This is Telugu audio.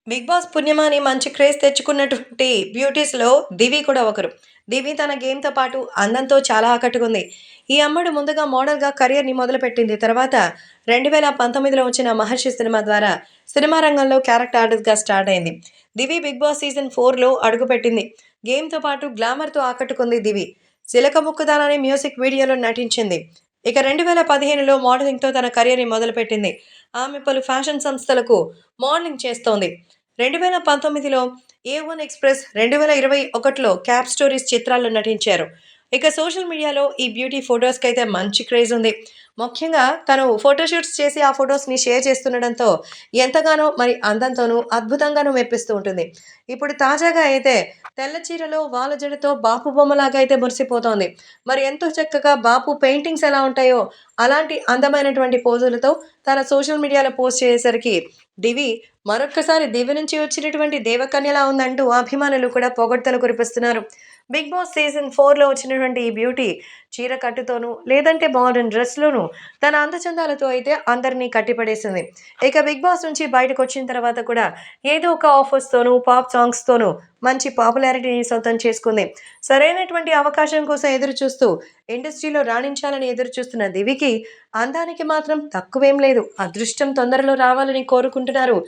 బిగ్ బాస్ పుణ్యమాని మంచి క్రేజ్ తెచ్చుకున్నటువంటి బ్యూటీస్‌లో దివి కూడా ఒకరు. దివి తన గేమ్‌తో పాటు అందంతో చాలా ఆకట్టుకుంది. ఈ అమ్మడు ముందుగా మోడల్‌గా కెరియర్‌ని మొదలుపెట్టింది. తర్వాత 2019లో వచ్చిన 'మహర్షి' సినిమా ద్వారా సినిమా రంగంలో క్యారెక్టర్ ఆర్టిస్ట్‌గా స్టార్ట్ అయింది. దివి బిగ్ బాస్ సీజన్ 4లో అడుగుపెట్టింది. గేమ్‌తో పాటు గ్లామర్‌తో ఆకట్టుకుంది దివి. 'చిలక ముక్కుతాన్' అనే మ్యూజిక్ వీడియోలో నటించింది. ఇక 2015లో మోడలింగ్‌తో తన కెరియర్‌ని మొదలుపెట్టింది. ఆమె పలు ఫ్యాషన్ సంస్థలకు మోడలింగ్ చేస్తోంది. 2019లో 'ఏ1 ఎక్స్‌ప్రెస్', 2021లో 'క్యాప్ స్టోరీస్' చిత్రాల్లో నటించారు. ఇక సోషల్ మీడియాలో ఈ బ్యూటీ ఫోటోస్‌కైతే మంచి క్రేజ్ ఉంది. ముఖ్యంగా తను ఫోటోషూట్స్ చేసి ఆ ఫోటోస్‌ని షేర్ చేస్తుండడంతో ఎంతగానో మరి అందంతోనూ, అద్భుతంగానూ మెప్పిస్తూ ఉంటుంది. ఇప్పుడు తాజాగా అయితే తెల్ల చీరలో వాల జడతో బాపు బొమ్మలాగా అయితే మురిసిపోతోంది. మరి ఎంతో చక్కగా బాపు పెయింటింగ్స్ ఎలా ఉంటాయో అలాంటి అందమైనటువంటి పోజులతో తన సోషల్ మీడియాలో పోస్ట్ చేసేసరికి దివి మరొక్కసారి దివి నుంచి వచ్చినటువంటి దేవకన్యలా ఉందంటూ అభిమానులు కూడా పొగడ్తలు కురిపిస్తున్నారు. బిగ్ బాస్ సీజన్ 4లో వచ్చినటువంటి ఈ బ్యూటీ చీర కట్టుతోనూ, లేదంటే మోడర్న్ డ్రెస్‌లోనూ తన అందచందాలతో అయితే అందరినీ కట్టిపడేసింది. ఇక బిగ్ బాస్ నుంచి బయటకొచ్చిన తర్వాత కూడా ఏదో ఒక ఆఫర్స్‌తోనూ, పాప్ సాంగ్స్‌తోనూ మంచి పాపులారిటీని సొంతం చేసుకుంది. సరైనటువంటి అవకాశం కోసం ఎదురు చూస్తూ ఇండస్ట్రీలో రాణించాలని ఎదురు చూస్తున్న దివికి అందానికి మాత్రం తక్కువేం లేదు. అదృష్టం తొందరలో రావాలని కోరుకుంటున్నారు